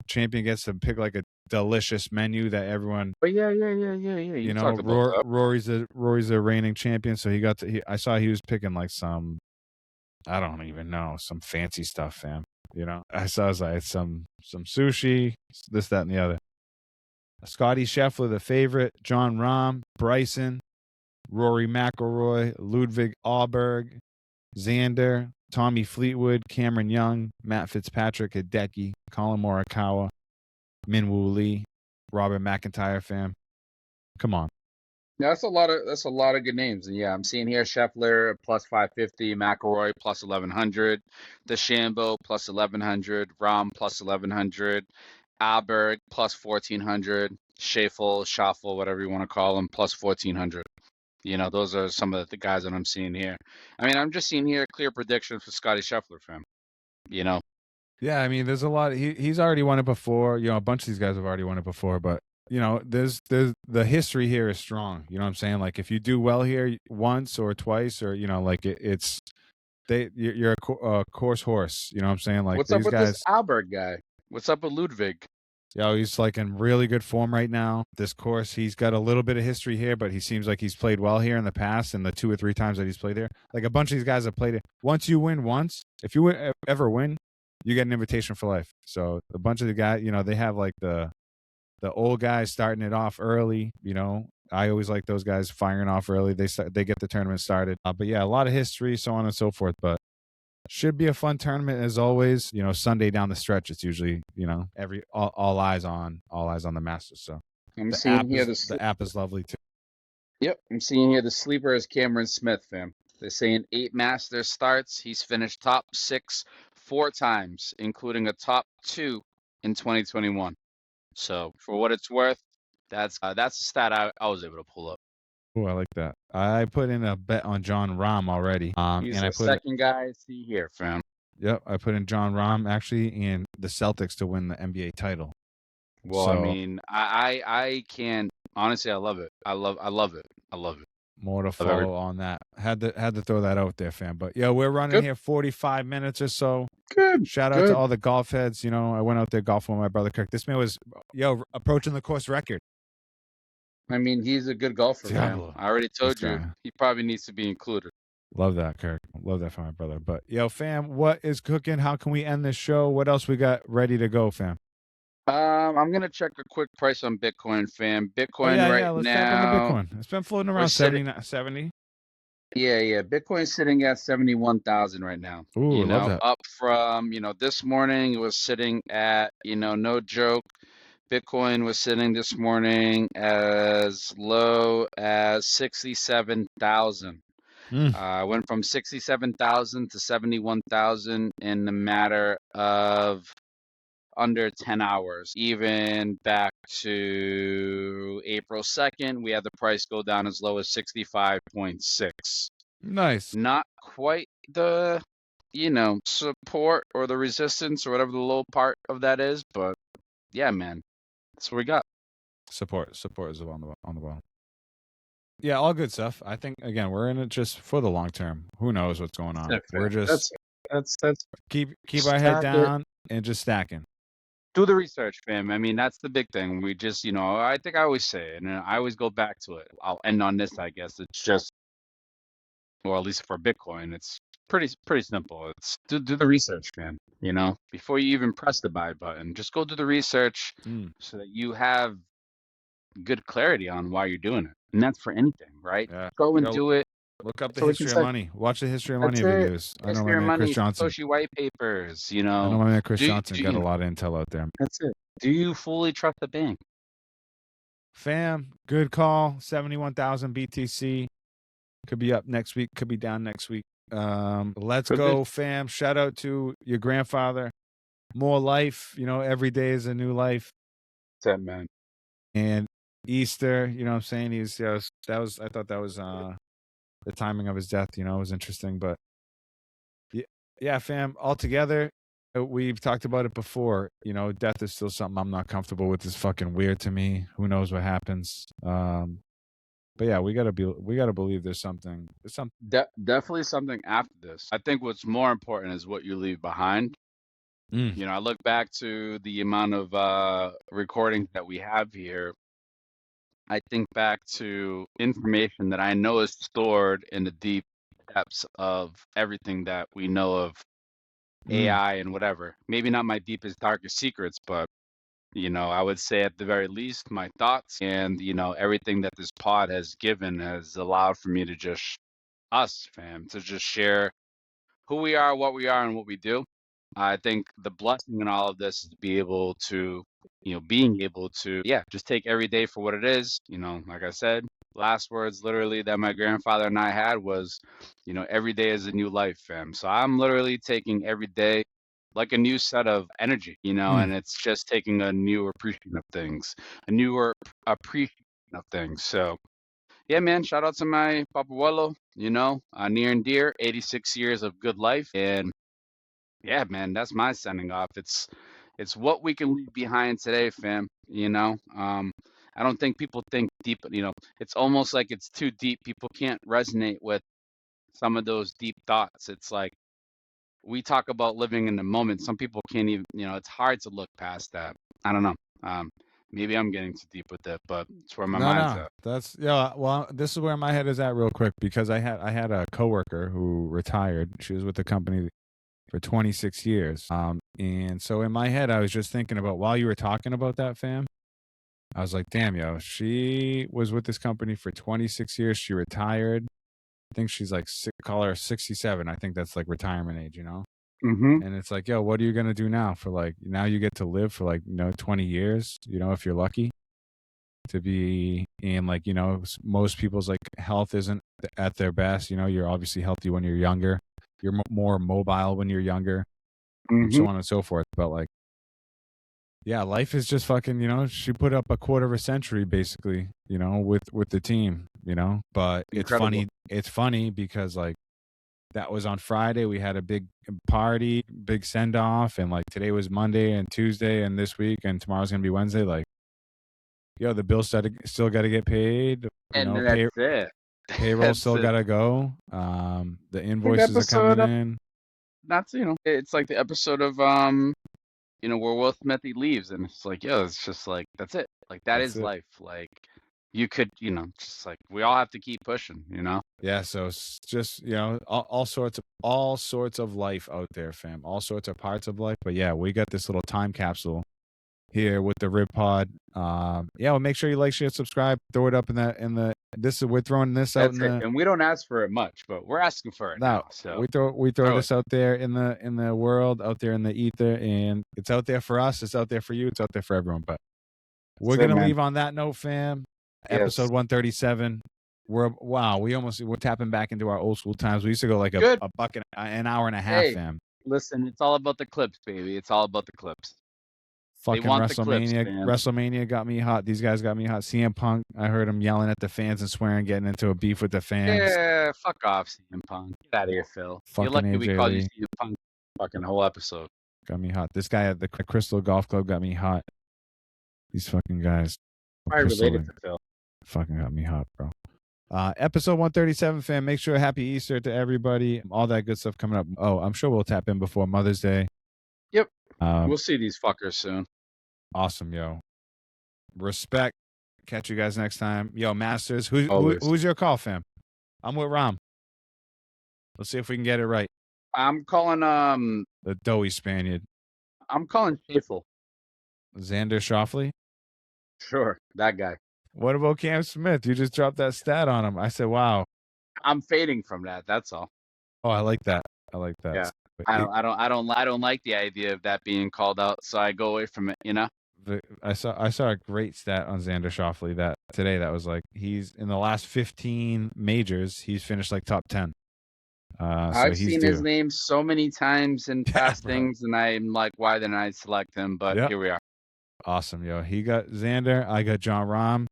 champion gets to pick like a delicious menu that everyone. But yeah. You know, talked about that. Rory's a reigning champion, so he got to. I saw he was picking like some. I don't even know, some fancy stuff, fam. You know, I was like some sushi, this, that, and the other. Scotty Scheffler, the favorite. John Rahm, Bryson, Rory McIlroy, Ludwig Ahlberg, Xander, Tommy Fleetwood, Cameron Young, Matt Fitzpatrick, Hideki, Colin Morikawa, Minwoo Lee, Robert McIntyre, fam. Come on. Yeah, that's a lot of good names. And yeah, I'm seeing here Scheffler plus 550, McIlroy plus 1100, DeChambeau plus 1100, Rahm plus 1100, Aberg plus 1400, Schaffel, whatever you want to call him, plus 1400. You know, those are some of the guys that I'm seeing here. I mean, I'm just seeing here a clear prediction for Scotty Scheffler, fam. You know. Yeah, I mean, there's a lot. He's already won it before. You know, a bunch of these guys have already won it before, but you know, there's the history here is strong. You know what I'm saying? Like if you do well here once or twice, or you know, like it's you're a course horse. You know what I'm saying? Like what's these up with guys. this Aberg guy? What's up with Ludwig? Yo, he's like in really good form right now. This course, he's got a little bit of history here, but he seems like he's played well here in the past, and the 2 or 3 times that he's played here. Like a bunch of these guys have played it. Once you win once, if you ever win, you get an invitation for life. So a bunch of the guys, you know, they have like the old guys starting it off early. You know, I always like those guys firing off early. They get the tournament started. But yeah, a lot of history, so on and so forth. But should be a fun tournament as always. You know, Sunday down the stretch, it's usually, you know, all eyes on the Masters. So I'm the seeing app here the app is lovely too. Yep, I'm seeing here the sleeper is Cameron Smith, fam. They're saying 8 Masters starts. He's finished top 6 4 times, including a top 2 in 2021. So for what it's worth, that's a stat I was able to pull up. Oh, I like that. I put in a bet on John Rahm already. He's and I the put second guy I see here, fam. Yep, I put in John Rahm actually and the Celtics to win the NBA title. Well, so, I mean, I can't honestly. I love it. I love it. I love it. More to follow on that. Had to throw that out there, fam. But yeah, we're running here 45 minutes or so. Good. Shout out to all the golf heads. You know, I went out there golfing with my brother Kirk. This man was approaching the course record. I mean, he's a good golfer, man. I already told you he probably needs to be included. Love that, Kirk. Love that for my brother. But yo, fam, what is cooking? How can we end this show? What else we got ready to go, fam? I'm gonna check a quick price on Bitcoin, fam. Bitcoin let's tap into Bitcoin. It's been floating around 70. Yeah. Bitcoin's sitting at 71,000 right now. Ooh, love that. Up from, this morning it was sitting at, no joke. Bitcoin was sitting this morning as low as 67,000. Went from 67,000 to 71,000 in the matter of under 10 hours. Even back to April 2nd, we had the price go down as low as 65.6. Nice. Not quite the, support or the resistance or whatever the low part of that is, but yeah, man, that's what we got. Support is on the bottom. Yeah, all good stuff. I think again, we're in it just for the long term. Who knows what's going on? We're just that's keep our head down and just stacking. Do the research, fam. I mean, that's the big thing. We just, I think I always say it, and I always go back to it. I'll end on this, I guess. It's just, or at least for Bitcoin, it's pretty simple. It's do the research, man. Before you even press the buy button, just go do the research so that you have good clarity on why you're doing it. And that's for anything, right? Yeah. Go and do it. Look up the history of money. Watch the history of money videos. I know my man Chris Johnson. Satoshi white papers, I know my man Chris Johnson got a lot of intel out there. That's it. Do you fully trust the bank? Fam, good call. 71,000 BTC. Could be up next week. Could be down next week. Let's go, fam. Shout out to your grandfather. more life. Every day is a new life. That's it, man. And Easter, what I'm saying, I thought that was the timing of his death, was interesting. But yeah, fam, altogether, we've talked about it before. Death is still something I'm not comfortable with. It's fucking weird to me. Who knows what happens? But yeah, we gotta believe there's something. Definitely something after this. I think what's more important is what you leave behind. I look back to the amount of recordings that we have here. I think back to information that I know is stored in the deep depths of everything that we know of AI and whatever. Maybe not my deepest, darkest secrets, but I would say at the very least my thoughts and everything that this pod has given has allowed for me to just us, fam, to just share who we are, what we are, and what we do. I think the blessing in all of this is to be able to, being able to, yeah, just take every day for what it is. Like I said, last words literally that my grandfather and I had was, every day is a new life, fam. So I'm literally taking every day like a new set of energy, and it's just taking a new appreciation of things, a newer appreciation of things. So yeah, man, shout out to my papabuelo, near and dear, 86 years of good life. And yeah, man, that's my sending off. It's what we can leave behind today, fam. I don't think people think deep, it's almost like it's too deep. People can't resonate with some of those deep thoughts. It's like we talk about living in the moment. Some people can't even, it's hard to look past that. I don't know. Maybe I'm getting too deep with it, but it's where my mind's No, at. that's well, this is where my head is at real quick because I had a coworker who retired. She was with the company for 26 years. And so in my head, I was just thinking about while you were talking about that, fam. I was like, damn, yo, she was with this company for 26 years. She retired. I think she's like, call her 67. I think that's like retirement age, Mm-hmm. And it's like, yo, what are you going to do now for now you get to live for 20 years, if you're lucky to be in most people's health isn't at their best. You're obviously healthy when you're younger. You're more mobile when you're younger and Mm-hmm. so on and so forth. But yeah, life is just fucking, she put up a quarter of a century basically, with the team, but Incredible. it's funny because that was on Friday. We had a big party, big send off, and today was Monday and Tuesday and this week and tomorrow's gonna be Wednesday. Yo, the bills still got to get paid. And that's it. Payroll That's still it. got to go. The Like invoices are episode coming of in. That's it's like the episode of where Will Smith he leaves and it's like, yo, it's just like that's it. Like that That's is it. life. Like you could, just like we all have to keep pushing. Yeah, so it's just all sorts of life out there, fam. All sorts of parts of life. But yeah, we got this little time capsule here with the Rib Pod. Yeah, well, make sure you like, share, subscribe, throw it up in the. We're throwing this out That's in it. the. And we don't ask for it much, but we're asking for it No, now. So we throw throw it. this out there in the world, out there in the ether, and it's out there for us. It's out there for you. It's out there for everyone. But we're That's it, gonna man. leave on that note, fam. Yes. Episode 137. We're tapping back into our old school times. We used to go like a Good. buck and an hour and a half, Hey, fam. listen, it's all about the clips, baby. It's all about the clips. They Fucking want the clips, WrestleMania. man. WrestleMania got me hot. These guys got me hot. CM Punk, I heard him yelling at the fans and swearing, getting into a beef with the fans. Yeah, fuck off, CM Punk. Get out of here, Phil. You're Fucking lucky we AJ called you Lee CM Punk fucking whole episode. got me hot. This guy at the Crystal Golf Club got me hot. These fucking guys. Probably related to Phil. Fucking got me hot, bro. Episode 137, fam. Make sure happy Easter to everybody. All that good stuff coming up. Oh, I'm sure we'll tap in before Mother's Day. Yep. We'll see these fuckers soon. Awesome, yo. Respect. Catch you guys next time. Yo, Masters, Always. who's your call, fam? I'm with Ram. Let's see if we can get it right. I'm calling The doughy Spaniard. I'm calling Schaeffel. Xander Shoffley. Sure, that guy. What about Cam Smith? You just dropped that stat on him. I said, wow. I'm fading from that. That's all. Oh, I like that. I like that. Yeah. I don't like the idea of that being called out, so I go away from it. I saw a great stat on Xander Shoffley that today that was he's in the last 15 majors he's finished top 10. So I've he's seen his due. name so many times in Yeah, past bro. things, and I'm like, why didn't I select him? But Yep. here we are. Awesome, yo. He got Xander. I got John Rahm.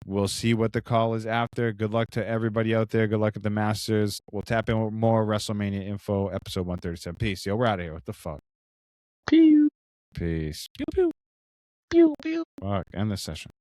We'll see what the call is after. Good luck to everybody out there. Good luck at the Masters. We'll tap in with more WrestleMania info, episode 137. Peace. Yo, we're out of here. What the fuck? Pew, Peace. Pew, pew. pew, pew. Fuck. End this session.